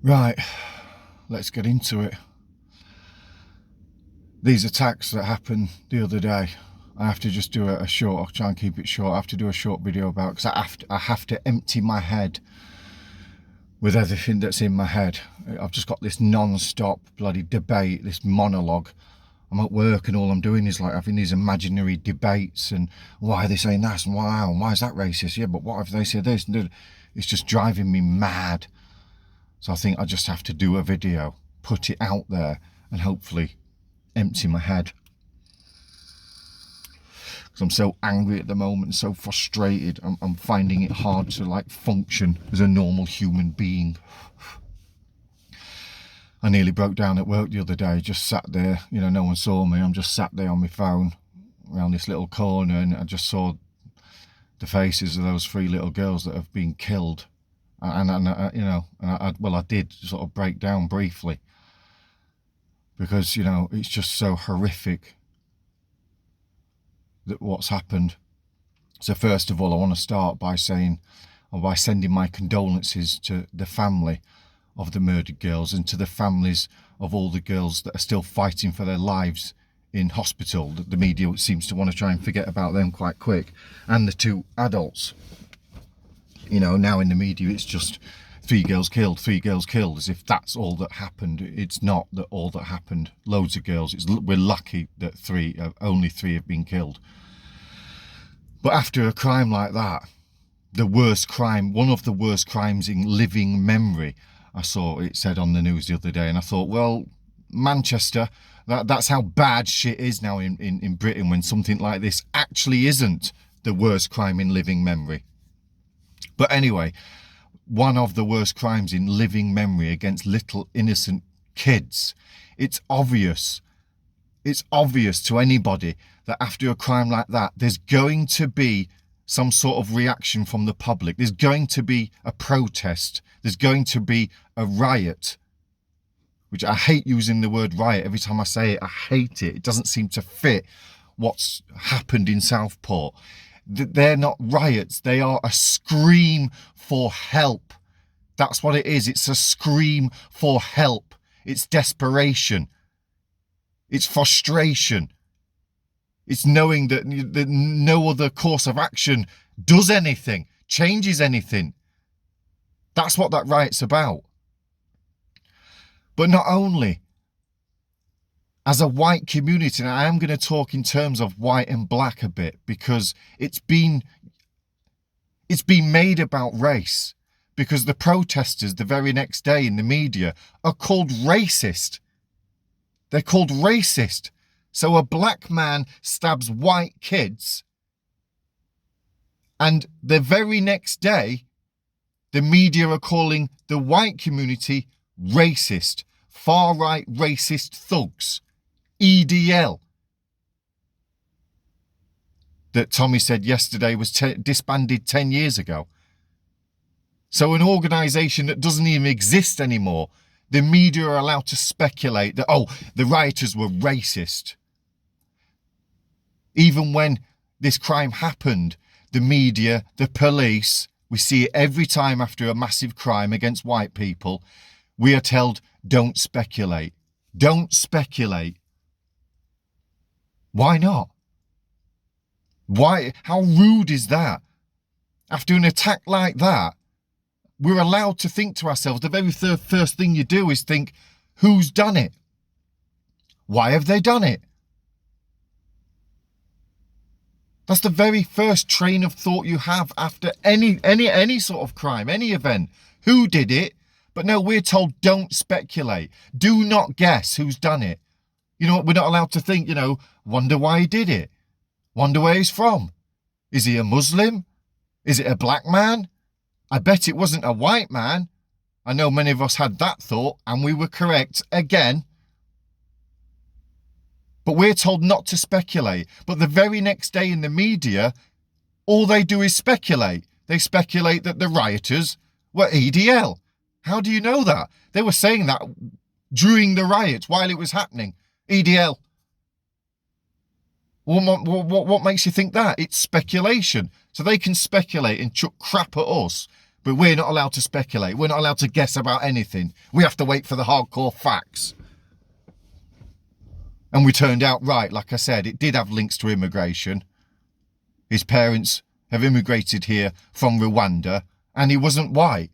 Right, let's get into it. These attacks that happened the other day, I have to just do a short, I'll try and keep it short. I have to do a short video about it because I have to empty my head with everything that's in my head. I've just got this non-stop bloody debate, this monologue. I'm at work and all I'm doing is like having these imaginary debates and why are they saying that and why is that racist? Yeah, but what if they say this? It's just driving me mad. So I think I just have to do a video, put it out there and hopefully empty my head. Because I'm so angry at the moment, so frustrated. I'm finding it hard to like function as a normal human being. I nearly broke down at work the other day, just sat there, you know, no one saw me. I'm just sat there on my phone around this little corner and I just saw the faces of those 3 little girls that have been killed. I did sort of break down briefly because, you know, it's just so horrific that what's happened. So first of all, I want to start by saying, or by sending my condolences to the family of the murdered girls and to the families of all the girls that are still fighting for their lives in hospital. The media seems to want to try and forget about them quite quick. And the 2 adults. You know, now in the media it's just 3 girls killed, 3 girls killed, as if that's all that happened. It's not that all that happened. Loads of girls. We're lucky that only 3 have been killed. But after a crime like that, the worst crime, one of the worst crimes in living memory, I saw it said on the news the other day, and I thought, well, Manchester, that's how bad shit is now in Britain when something like this actually isn't the worst crime in living memory. But anyway, one of the worst crimes in living memory against little innocent kids. It's obvious to anybody that after a crime like that, there's going to be some sort of reaction from the public. There's going to be a protest. There's going to be a riot, which I hate using the word riot. Every time I say it, I hate it. It doesn't seem to fit what's happened in Southport. They're not riots. They are a scream for help. That's what it is. It's a scream for help. It's desperation. It's frustration. It's knowing that no other course of action does anything, changes anything. That's what that riot's about. But not only, as a white community, and I am going to talk in terms of white and black a bit, because it's been made about race, because the protesters the very next day in the media are called racist. They're called racist. So a black man stabs white kids, and the very next day, the media are calling the white community racist, far-right racist thugs, EDL. That Tommy said yesterday was disbanded 10 years ago. So an organisation that doesn't even exist anymore, the media are allowed to speculate that, oh, the rioters were racist. Even when this crime happened, the media, the police, we see it every time after a massive crime against white people, we are told, don't speculate. Don't speculate. Why not? Why? How rude is that? After an attack like that, we're allowed to think to ourselves, the very first thing you do is think, who's done it? Why have they done it? That's the very first train of thought you have after any sort of crime, any event. Who did it? But no, we're told don't speculate. Do not guess who's done it. You know, we're not allowed to think, you know, wonder why he did it. Wonder where he's from. Is he a Muslim? Is it a black man? I bet it wasn't a white man. I know many of us had that thought and we were correct again. But we're told not to speculate. But the very next day in the media, all they do is speculate. They speculate that the rioters were EDL. How do you know that? They were saying that during the riots while it was happening. EDL. What makes you think that? It's speculation. So they can speculate and chuck crap at us But we're not allowed to speculate. We're not allowed to guess about anything. We have to wait for the hardcore facts. And we turned out right. Like I said, it did have links to immigration. His parents have immigrated here from Rwanda, and he wasn't white.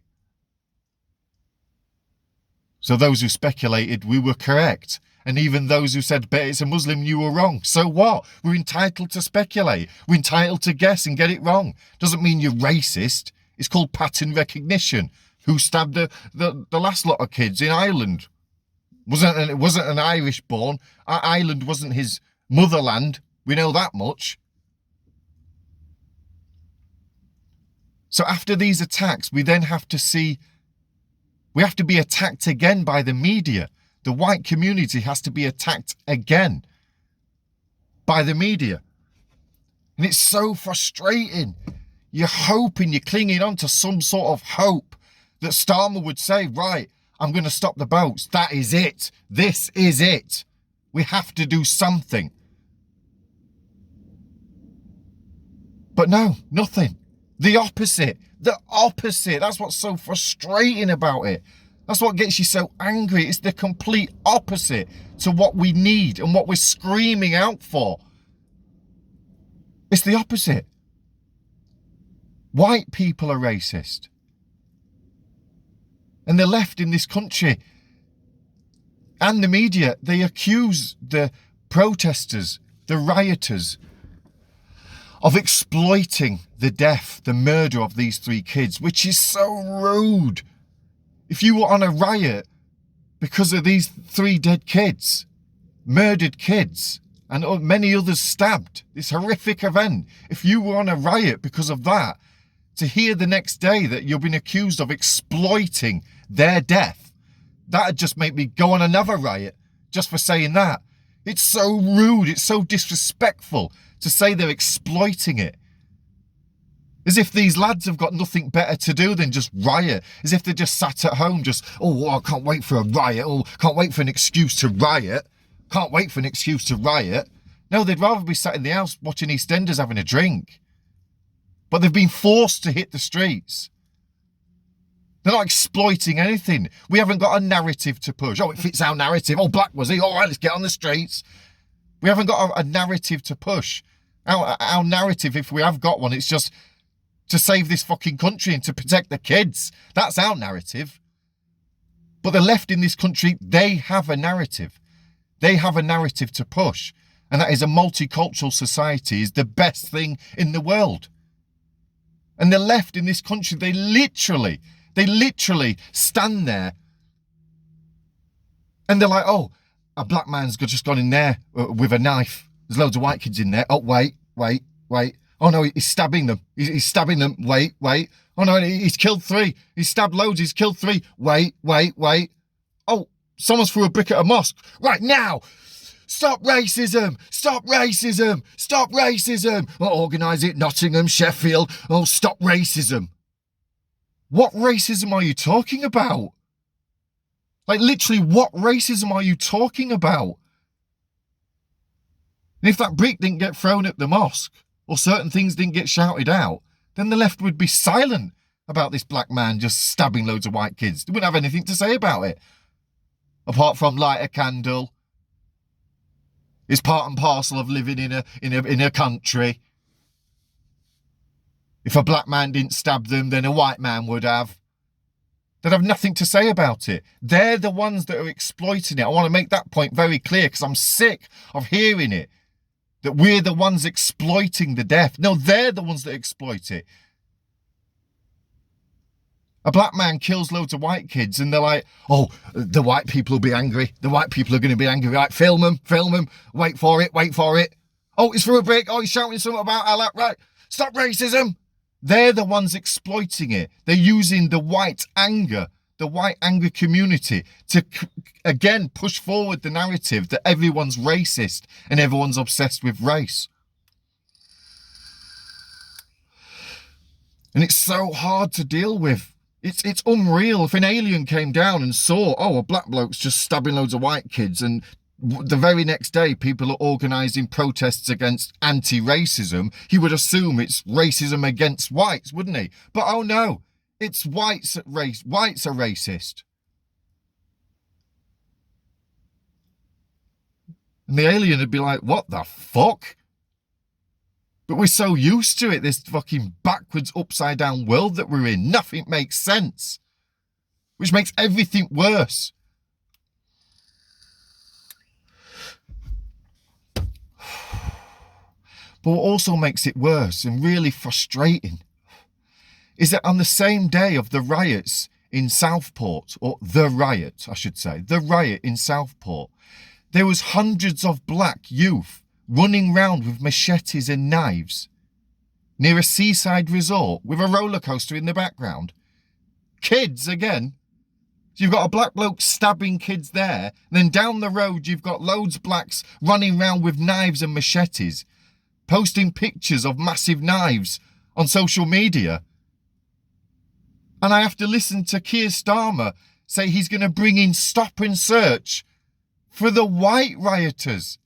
So those who speculated, we were correct. And even those who said, bet it's a Muslim, you were wrong. So what? We're entitled to speculate. We're entitled to guess and get it wrong. Doesn't mean you're racist. It's called pattern recognition. Who stabbed the last lot of kids in Ireland? It wasn't an Irish born. Ireland wasn't his motherland. We know that much. So after these attacks, we then have to see, we have to be attacked again by the media. The white community has to be attacked again by the media. And it's so frustrating. You're hoping, you're clinging on to some sort of hope that Starmer would say, right, I'm going to stop the boats. That is it. This is it. We have to do something. But no, nothing. The opposite. The opposite. That's what's so frustrating about it. That's what gets you so angry. It's the complete opposite to what we need and what we're screaming out for. It's the opposite. White people are racist. And the left in this country and the media, they accuse the protesters, the rioters, of exploiting the death, the murder of these 3 kids, which is so rude. If you were on a riot because of these 3 dead kids, murdered kids, and many others stabbed, this horrific event, if you were on a riot because of that, to hear the next day that you've been accused of exploiting their death, that'd just make me go on another riot just for saying that. It's so rude, it's so disrespectful to say they're exploiting it. As if these lads have got nothing better to do than just riot. As if they're just sat at home just, oh, I can't wait for a riot. Oh, can't wait for an excuse to riot. Can't wait for an excuse to riot. No, they'd rather be sat in the house watching EastEnders having a drink. But they've been forced to hit the streets. They're not exploiting anything. We haven't got a narrative to push. Oh, it fits our narrative. Oh, black was he? All right, let's get on the streets. We haven't got a narrative to push. Our narrative, if we have got one, it's just to save this fucking country and to protect the kids. That's our narrative. But the left in this country, they have a narrative. They have a narrative to push. And that is a multicultural society is the best thing in the world. And the left in this country, they literally stand there and they're like, oh, a black man's just gone in there with a knife. There's loads of white kids in there. Oh, wait. Oh, no, he's stabbing them. He's stabbing them. Wait. Oh, no, he's killed 3. He's stabbed loads. He's killed 3. Wait. Oh, someone's threw a brick at a mosque. Right now. Stop racism. Stop racism. Stop racism. Oh, organise it. Nottingham, Sheffield. Oh, stop racism. What racism are you talking about? Like, literally, what racism are you talking about? And if that brick didn't get thrown at the mosque, or certain things didn't get shouted out, then the left would be silent about this black man just stabbing loads of white kids. They wouldn't have anything to say about it. Apart from light a candle. It's part and parcel of living in a country. If a black man didn't stab them, then a white man would have. They'd have nothing to say about it. They're the ones that are exploiting it. I want to make that point very clear because I'm sick of hearing it. That we're the ones exploiting the deaf. No, they're the ones that exploit it. A black man kills loads of white kids and they're like, oh, the white people will be angry. The white people are going to be angry. Right, film them. Wait for it. Oh, it's for a break. Oh, he's shouting something about Allah. Right, stop racism. They're the ones exploiting it. They're using the white anger community to, again, push forward the narrative that everyone's racist and everyone's obsessed with race. And it's so hard to deal with. It's unreal. If an alien came down and saw, oh, a black bloke's just stabbing loads of white kids, and the very next day people are organising protests against anti-racism, he would assume it's racism against whites, wouldn't he? But oh no, It's whites are racist. And the alien would be like, what the fuck? But we're so used to it, this fucking backwards, upside down world that we're in. Nothing makes sense. Which makes everything worse. But what also makes it worse and really frustrating is that on the same day of the riots in Southport, or the riot, I should say, the riot in Southport, there was hundreds of black youth running round with machetes and knives near a seaside resort with a roller coaster in the background. Kids again. So you've got a black bloke stabbing kids there, and then down the road you've got loads of blacks running around with knives and machetes, posting pictures of massive knives on social media. And I have to listen to Keir Starmer say he's going to bring in stop and search for the white rioters.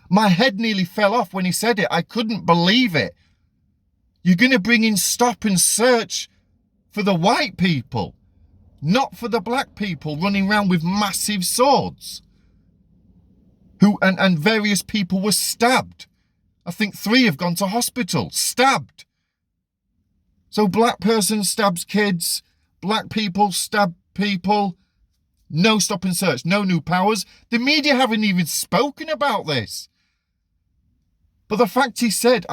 My head nearly fell off when he said it. I couldn't believe it. You're going to bring in stop and search for the white people, not for the black people running around with massive swords. And various people were stabbed. I think 3 have gone to hospital, stabbed. So black person stabs kids, black people stab people. No stop and search, no new powers. The media haven't even spoken about this. But the fact he said,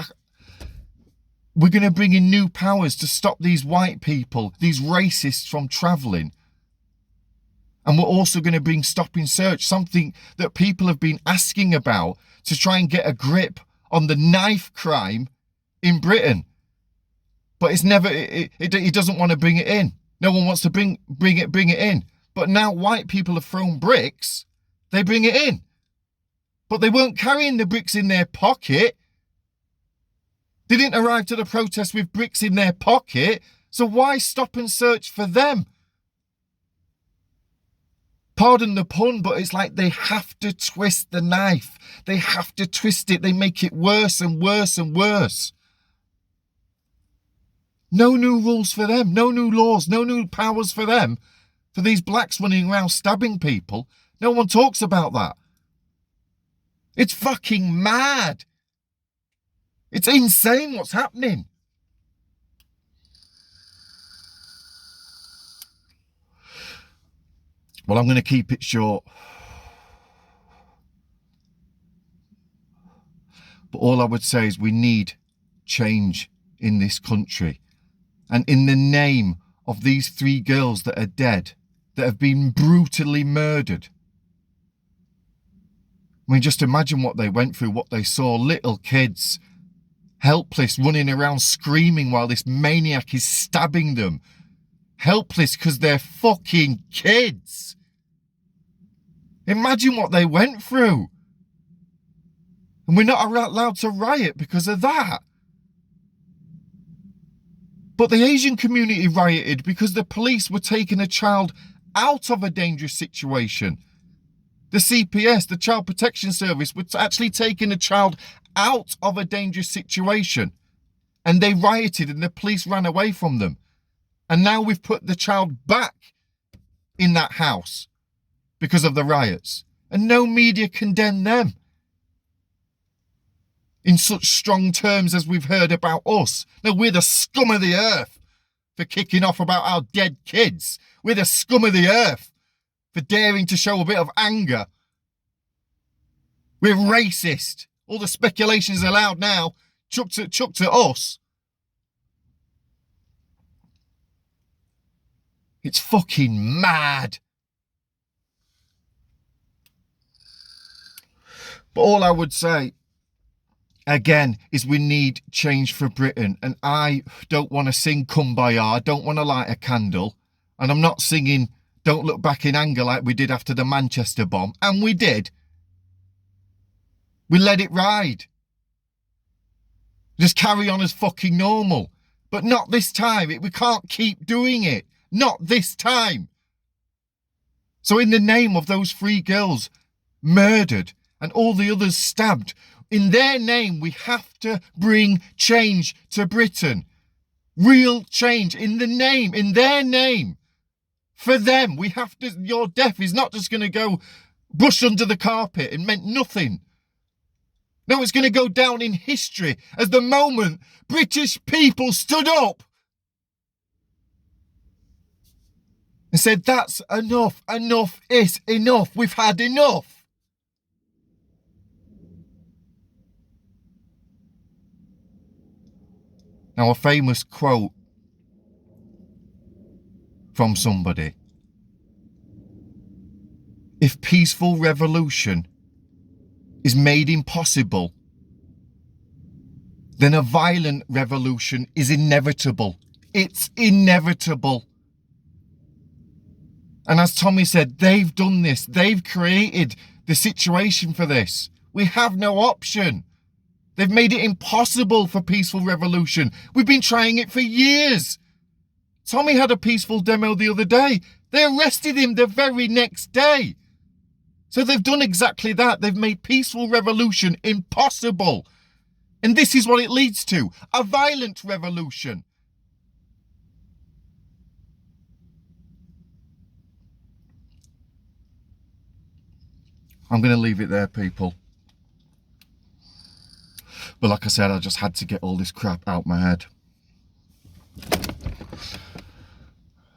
we're going to bring in new powers to stop these white people, these racists from travelling. And we're also going to bring stop and search, something that people have been asking about to try and get a grip on the knife crime in Britain. But it's never, he doesn't want to bring it in. No one wants to bring it in. But now white people have thrown bricks, they bring it in. But they weren't carrying the bricks in their pocket. They didn't arrive to the protest with bricks in their pocket. So why stop and search for them? Pardon the pun, but it's like they have to twist the knife. They have to twist it. They make it worse and worse and worse. No new rules for them. No new laws. No new powers for them. For these blacks running around stabbing people. No one talks about that. It's fucking mad. It's insane what's happening. Well, I'm going to keep it short. But all I would say is we need change in this country. And in the name of these 3 girls that are dead, that have been brutally murdered. I mean, just imagine what they went through, what they saw. Little kids, helpless, running around screaming while this maniac is stabbing them. Helpless because they're fucking kids. Imagine what they went through. And we're not allowed to riot because of that. But the Asian community rioted because the police were taking a child out of a dangerous situation. The CPS, the Child Protection Service, was actually taking a child out of a dangerous situation. And they rioted and the police ran away from them. And now we've put the child back in that house because of the riots. And no media condemned them in such strong terms as we've heard about us. No, we're the scum of the earth for kicking off about our dead kids. We're the scum of the earth for daring to show a bit of anger. We're racist. All the speculation is allowed now. Chucked to us. It's fucking mad. But all I would say, again, is we need change for Britain. And I don't want to sing Kumbaya. I don't want to light a candle. And I'm not singing Don't Look Back in Anger like we did after the Manchester bomb. And we did. We let it ride. Just carry on as fucking normal. But not this time. We can't keep doing it. Not this time. So in the name of those 3 girls murdered and all the others stabbed, in their name we have to bring change to Britain. Real change in their name. For them, we have to, your death is not just going to go brushed under the carpet and meant nothing. No, it's going to go down in history as the moment British people stood up and said, that's enough. Enough is enough. We've had enough. Now, a famous quote from somebody. If peaceful revolution is made impossible, then a violent revolution is inevitable. It's inevitable. And as Tommy said, they've done this. They've created the situation for this. We have no option. They've made it impossible for peaceful revolution. We've been trying it for years. Tommy had a peaceful demo the other day. They arrested him the very next day. So they've done exactly that. They've made peaceful revolution impossible. And this is what it leads to. A violent revolution. I'm going to leave it there, people. But like I said, I just had to get all this crap out my head.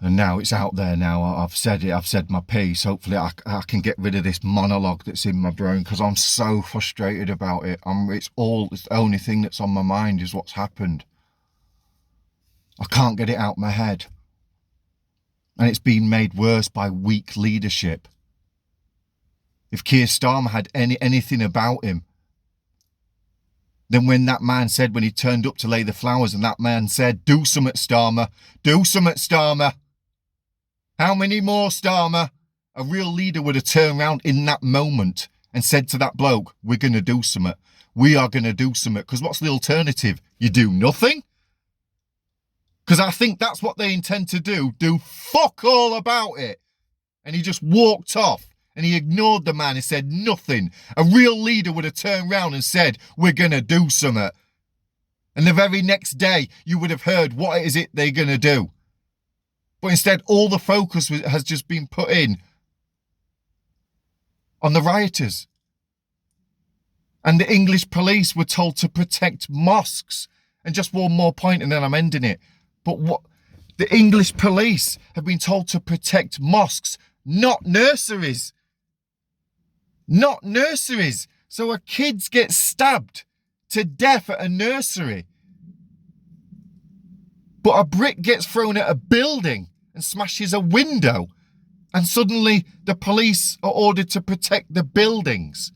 And now it's out there now. I've said it. I've said my piece. Hopefully I can get rid of this monologue that's in my brain because I'm so frustrated about it. It's the only thing that's on my mind is what's happened. I can't get it out my head. And it's been made worse by weak leadership. If Keir Starmer had anything about him, then when that man said, when he turned up to lay the flowers and that man said, do something, Starmer, do something, Starmer. How many more, Starmer? A real leader would have turned around in that moment and said to that bloke, we're going to do something. We are going to do something. Because what's the alternative? You do nothing? Because I think that's what they intend to do. Do fuck all about it. And he just walked off. And he ignored the man. He said nothing. A real leader would have turned around and said, we're going to do something. And the very next day, you would have heard what is it they're going to do. But instead, all the focus has just been put in on the rioters. And the English police were told to protect mosques. And just one more point and then I'm ending it. But what the English police have been told to protect mosques, not nurseries. Not nurseries. So a kid gets stabbed to death at a nursery. But a brick gets thrown at a building and smashes a window. And suddenly the police are ordered to protect the buildings,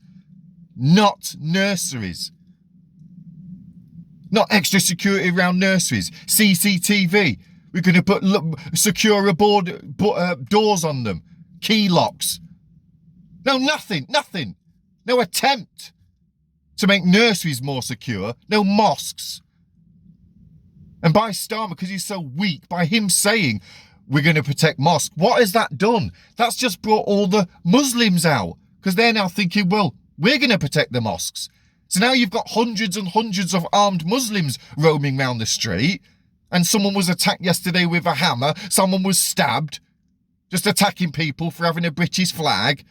not nurseries. Not extra security around nurseries. CCTV. We're going to put secure doors on them. Key locks. No, nothing. No attempt to make nurseries more secure. No mosques. And by Starmer, because he's so weak, by him saying, we're going to protect mosques, what has that done? That's just brought all the Muslims out. Because they're now thinking, well, we're going to protect the mosques. So now you've got hundreds and hundreds of armed Muslims roaming around the street. And someone was attacked yesterday with a hammer. Someone was stabbed. Just attacking people for having a British flag.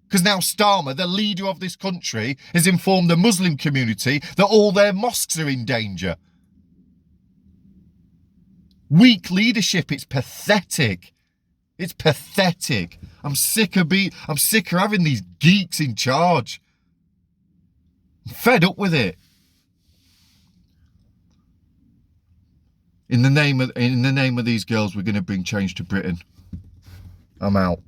Because now Starmer, the leader of this country, has informed the Muslim community that all their mosques are in danger. Weak leadership, it's pathetic. It's pathetic. I'm sick of having these geeks in charge. I'm fed up with it. In the name of these girls, we're going to bring change to Britain. I'm out.